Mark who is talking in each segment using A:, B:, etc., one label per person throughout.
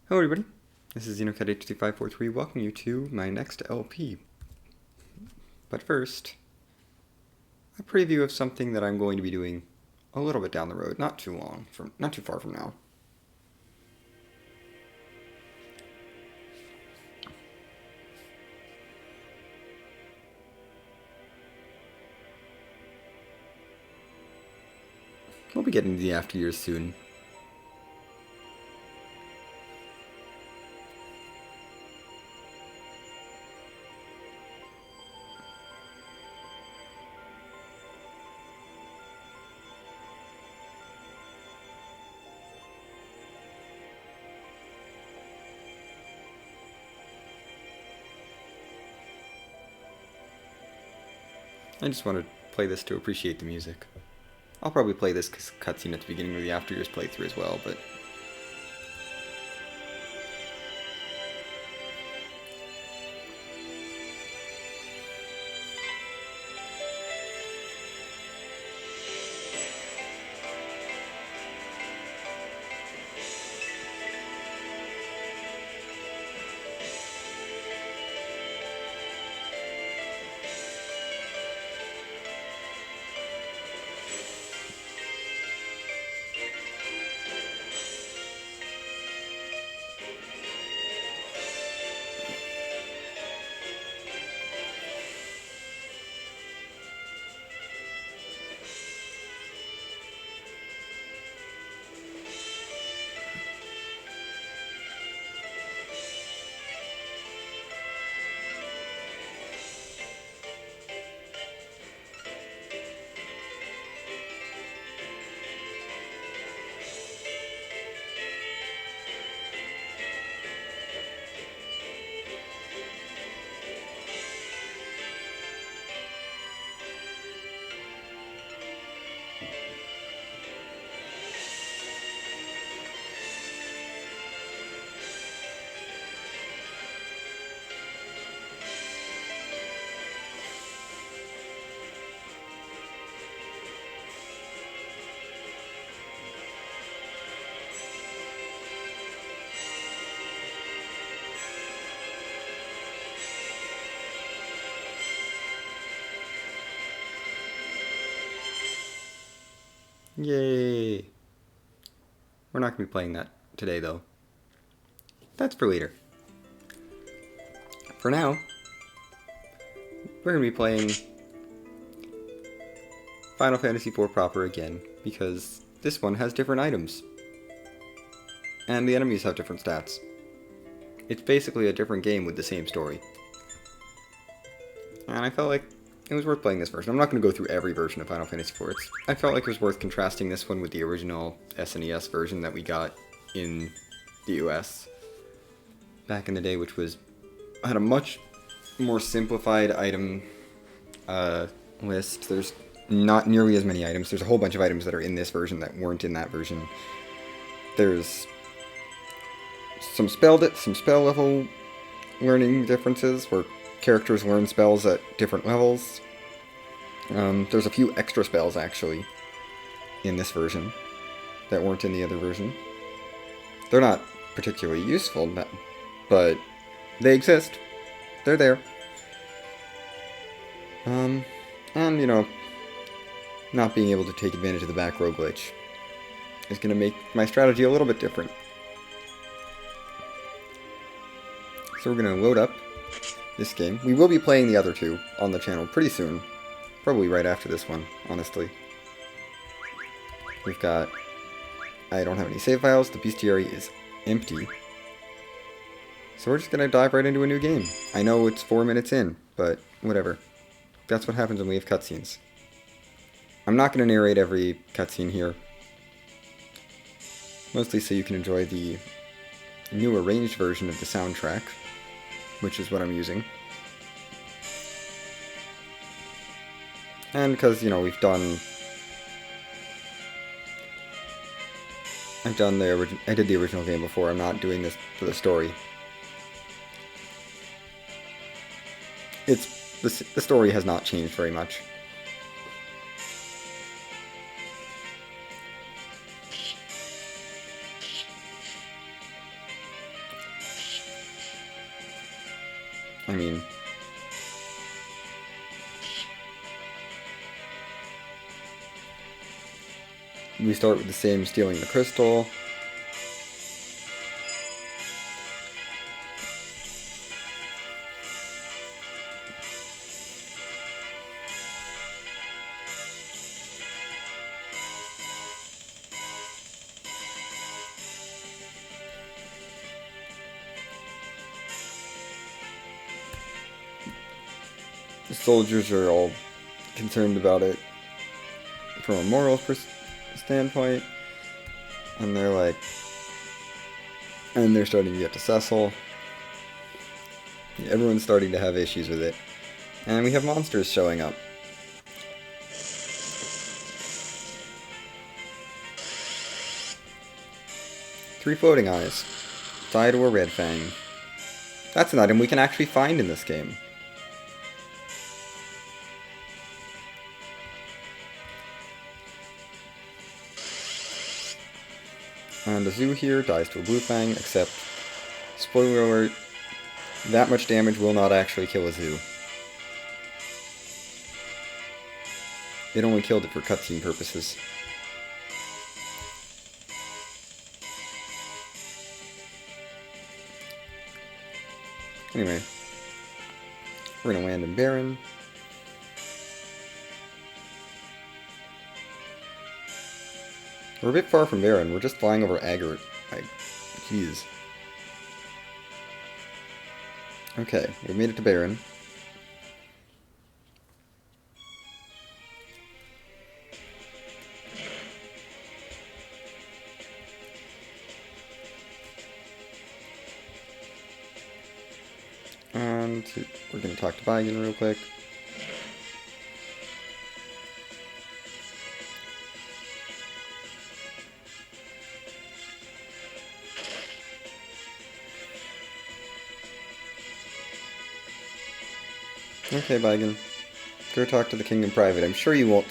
A: Hello everybody, this is XenoCat82543 welcoming you to my next LP. But first, a preview of something that I'm going to be doing a little bit down the road, not too far from now. We'll be getting to the after years soon. I just want to play this to appreciate the music. I'll probably play this cutscene at the beginning of the after years playthrough as well, but yay! We're not going to be playing that today though. That's for later. For now, we're going to be playing Final Fantasy IV proper again, because this one has different items. And the enemies have different stats. It's basically a different game with the same story. And I felt like it was worth playing this version. I'm not going to go through every version of Final Fantasy IV. I felt like it was worth contrasting this one with the original SNES version that we got in the US back in the day, which had a much more simplified item list. There's not nearly as many items. There's a whole bunch of items that are in this version that weren't in that version. There's some spell level learning differences where characters learn spells at different levels. There's a few extra spells actually in this version that weren't in the other version. They're not particularly useful, but they exist. They're there. And not being able to take advantage of the back row glitch is going to make my strategy a little bit different. So we're going to load up this game. We will be playing the other two on the channel pretty soon. Probably right after this one, honestly. We've got... I don't have any save files. The bestiary is empty. So we're just going to dive right into a new game. I know it's 4 minutes in, but whatever. That's what happens when we have cutscenes. I'm not going to narrate every cutscene here. Mostly so you can enjoy the new arranged version of the soundtrack, which is what I'm using. And because, I did the original game before, I'm not doing this for the story. The story has not changed very much. I mean... we start with the same stealing the crystal. The soldiers are all concerned about it from a moral standpoint, and they're like, and they're starting to get to Cecil. Everyone's starting to have issues with it, and we have monsters showing up. Three floating eyes, tied to a red fang. That's an item we can actually find in this game. And the zoo here dies to a blue fang, except, spoiler alert, that much damage will not actually kill a zoo. It only killed it for cutscene purposes. Anyway, we're gonna land in Baron. We're a bit far from Baron. We're just flying over Agar. Jeez. Okay, we made it to Baron. And we're going to talk to Baigen real quick. Okay, Baigen. Go talk to the king in private. I'm sure you won't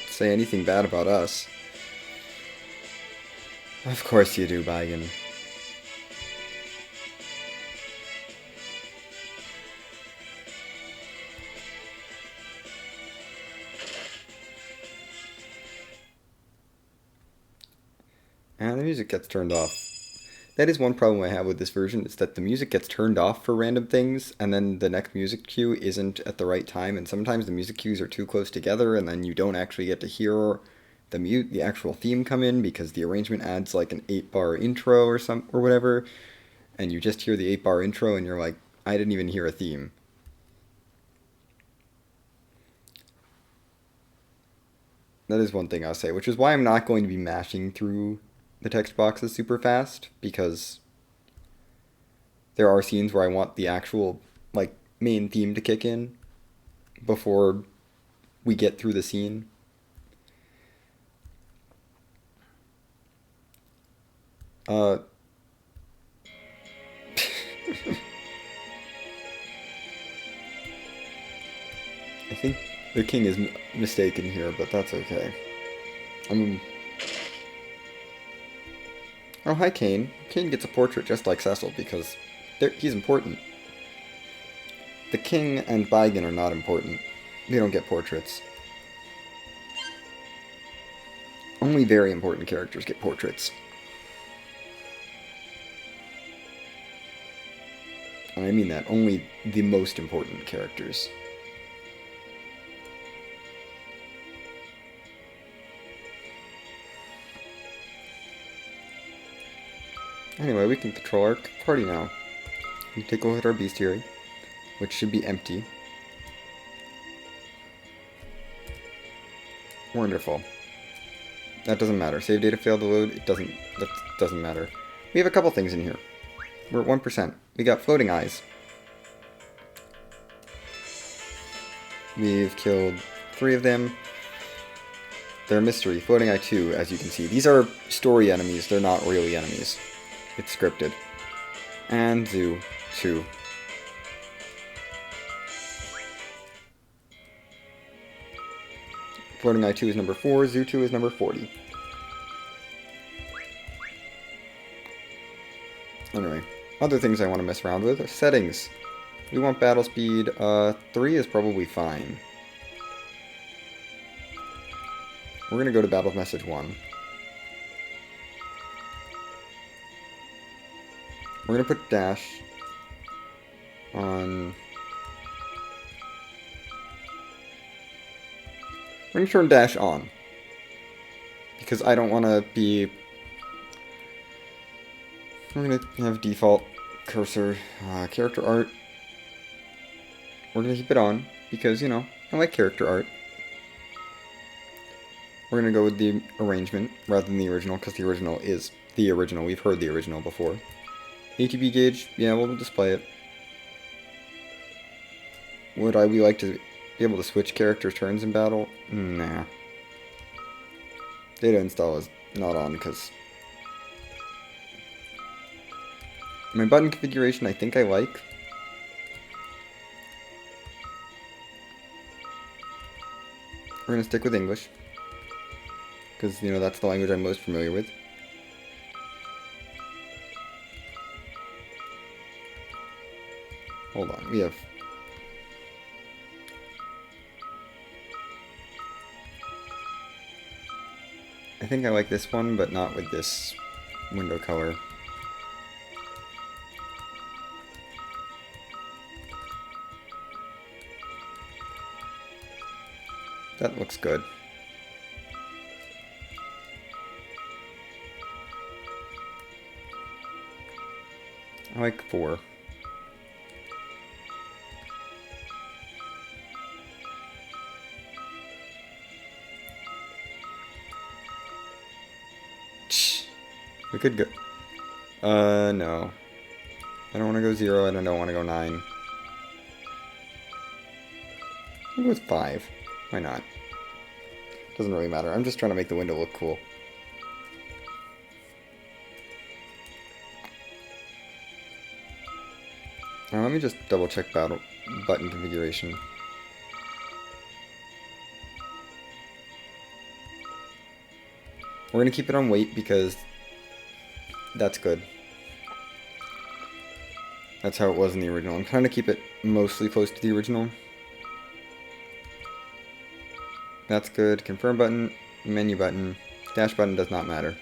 A: say anything bad about us. Of course you do, Baigen. And the music gets turned off. That is one problem I have with this version, is that the music gets turned off for random things, and then the next music cue isn't at the right time, and sometimes the music cues are too close together, and then you don't actually get to hear the actual theme come in, because the arrangement adds like an 8-bar intro or whatever, and you just hear the 8-bar intro, and you're like, I didn't even hear a theme. That is one thing I'll say, which is why I'm not going to be mashing through the text boxes super fast, because there are scenes where I want the actual, like, main theme to kick in before we get through the scene. I think the king is mistaken here, but that's okay. Oh, hi, Kane. Kane gets a portrait just like Cecil, because he's important. The king and Baigen are not important. They don't get portraits. Only very important characters get portraits. And I mean that, only the most important characters. Anyway, we can control our party now. We take a look at our bestiary, which should be empty. Wonderful. That doesn't matter. Save data failed to load. That doesn't matter. We have a couple things in here. We're at 1%. We got floating eyes. We've killed 3 of them. They're mystery. Floating eye 2, as you can see. These are story enemies. They're not really enemies. It's scripted. And Zoo 2. Floating eye 2 is number 4. Zoo 2 is number 40. Anyway, other things I want to mess around with are settings. We want battle speed. 3 is probably fine. We're gonna go to battle message 1. We're gonna put dash on... We're gonna turn dash on. Because I don't want to be... We're gonna have default cursor, character art. We're gonna keep it on, because, you know, I like character art. We're gonna go with the arrangement, rather than the original, because the original is the original. We've heard the original before. ATB gauge, yeah, we'll display it. Would we like to be able to switch character turns in battle? Nah. Data install is not on, because... My button configuration I think I like. We're gonna stick with English. Because, you know, that's the language I'm most familiar with. Hold on, we have... I think I like this one, but not with this window color. That looks good. I like 4. We could go... no. I don't want to go 0, and I don't want to go 9. I'll go with 5. Why not? Doesn't really matter. I'm just trying to make the window look cool. Now let me just double check battle button configuration. We're going to keep it on weight because that's good. That's how it was in the original. I'm trying to keep it mostly close to the original. That's good. Confirm button, menu button, dash button does not matter.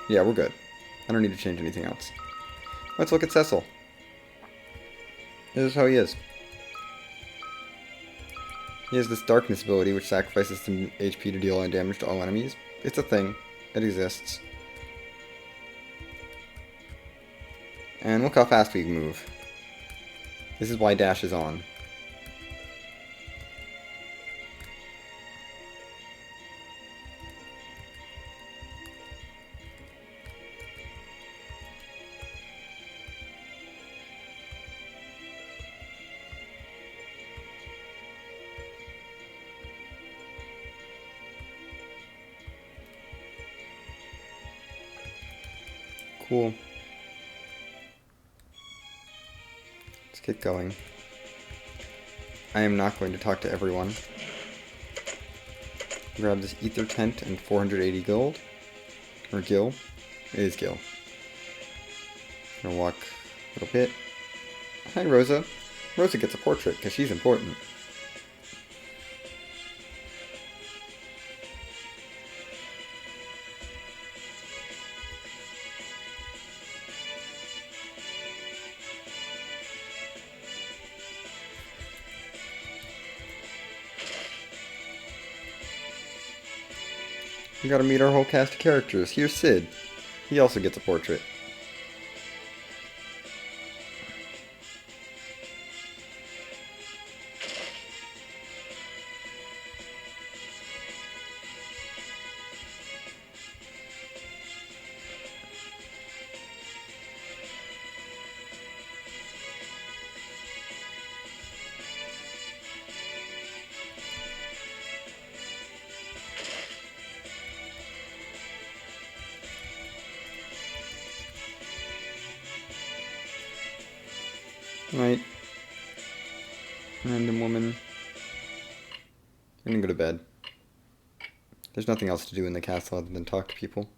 A: Yeah, we're good. I don't need to change anything else. Let's look at Cecil. This is how he is. He has this darkness ability which sacrifices some HP to deal damage to all enemies. It's a thing. It exists. And look how fast we move. This is why dash is on. Cool. Let's get going. I am not going to talk to everyone. Grab this ether tent and 480 gold. Or gil. It is gil. Gonna walk a little bit. Hi, Rosa. Rosa gets a portrait because she's important. We gotta meet our whole cast of characters. Here's Sid. He also gets a portrait. Night. Random woman. I'm gonna go to bed. There's nothing else to do in the castle other than talk to people.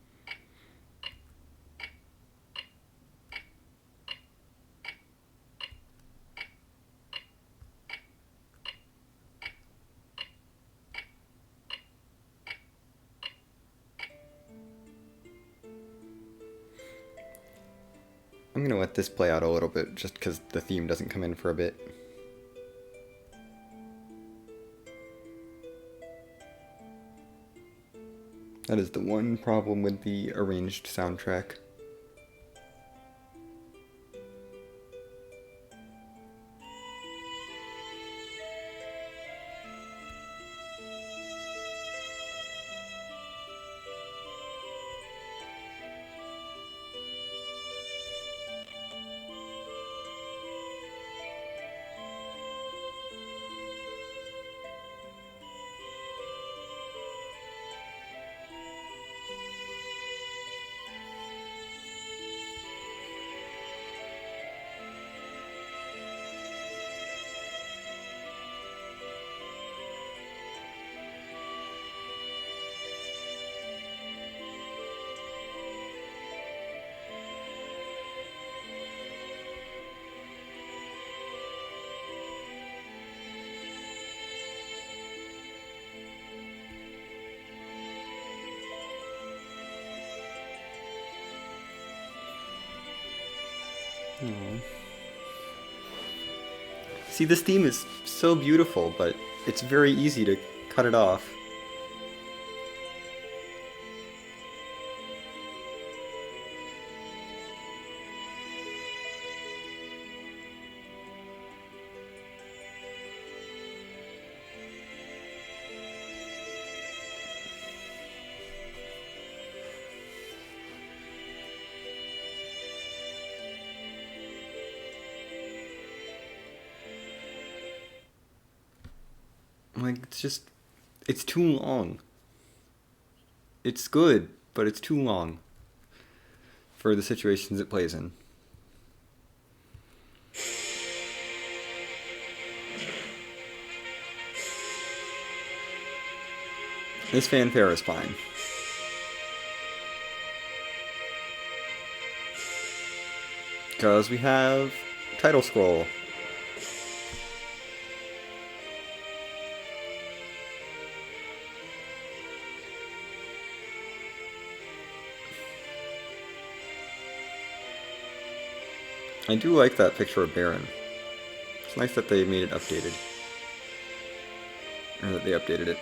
A: I'm gonna let this play out a little bit just because the theme doesn't come in for a bit. That is the one problem with the arranged soundtrack. Aww. See, this theme is so beautiful, but it's very easy to cut it off. Like, it's too long. It's good, but it's too long for the situations it plays in. This fanfare is fine. Because we have title scroll. I do like that picture of Baron. It's nice that they made it updated. Or that they updated it.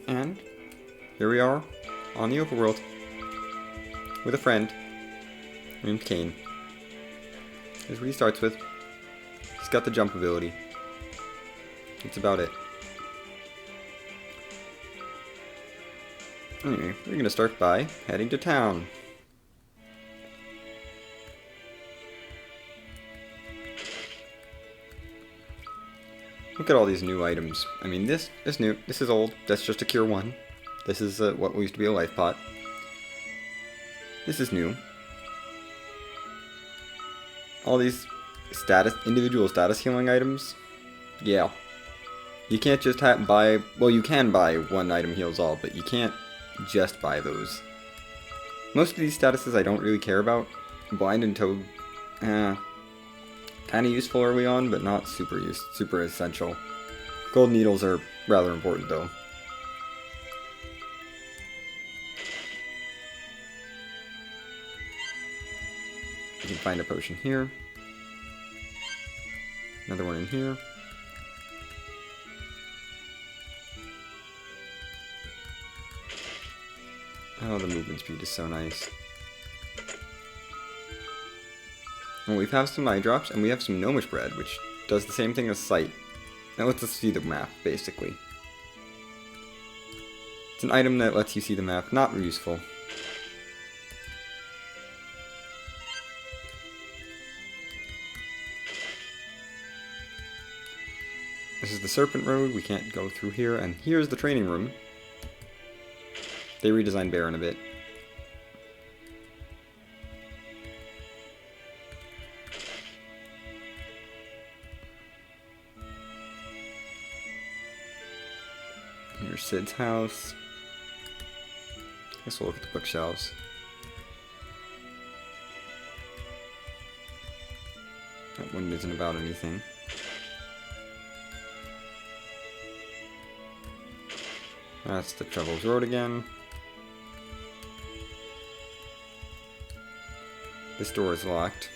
A: And here we are on the overworld with a friend named Kane. Here's what he starts with. He's got the jump ability. That's about it. Anyway, we're gonna start by heading to town. Look at all these new items. I mean, this is new. This is old. That's just a Cure 1. This is what used to be a life pot. This is new. All these individual status healing items. Yeah. You can't just buy... Well, you can buy one item heals all, but you can't just buy those. Most of these statuses I don't really care about. Blind and Toad, kind of useful early on, but not super essential. Gold needles are rather important, though. You can find a potion here. Another one in here. Oh, the movement speed is so nice. And we have some eye drops, and we have some gnomish bread, which does the same thing as sight. That lets us see the map, basically. It's an item that lets you see the map, not useful. This is the Serpent Road. We can't go through here. And here's the training room. They redesigned Baron a bit. Here's Sid's house. Guess we'll look at the bookshelves. That one isn't about anything. That's the Troubles Road again. This door is locked.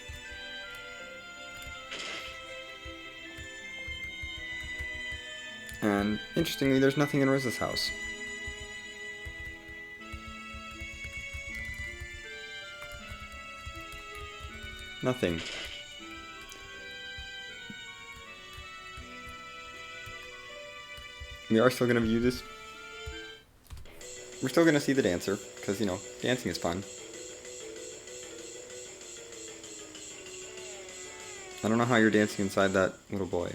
A: And interestingly, there's nothing in Rosa's house. Nothing. We are still going to view this. We're still going to see the dancer, because, you know, dancing is fun. I don't know how you're dancing inside that little boy.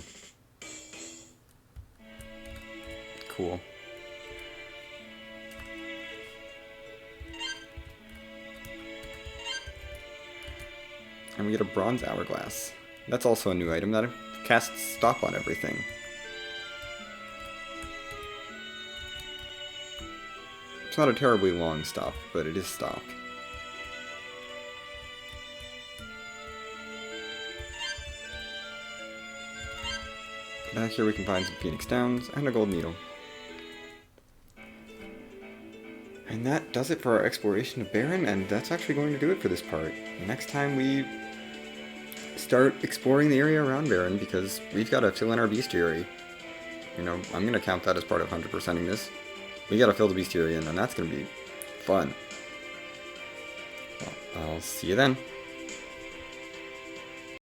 A: Cool. And we get a bronze hourglass. That's also a new item that casts stop on everything. It's not a terribly long stop, but it is stop. Back here we can find some Phoenix Downs and a gold needle. And that does it for our exploration of Baron, and that's actually going to do it for this part. Next time we start exploring the area around Baron, because we've got to fill in our bestiary. You know, I'm going to count that as part of 100%ing this. We got to fill the bestiary in, and that's going to be fun. Well, I'll see you then.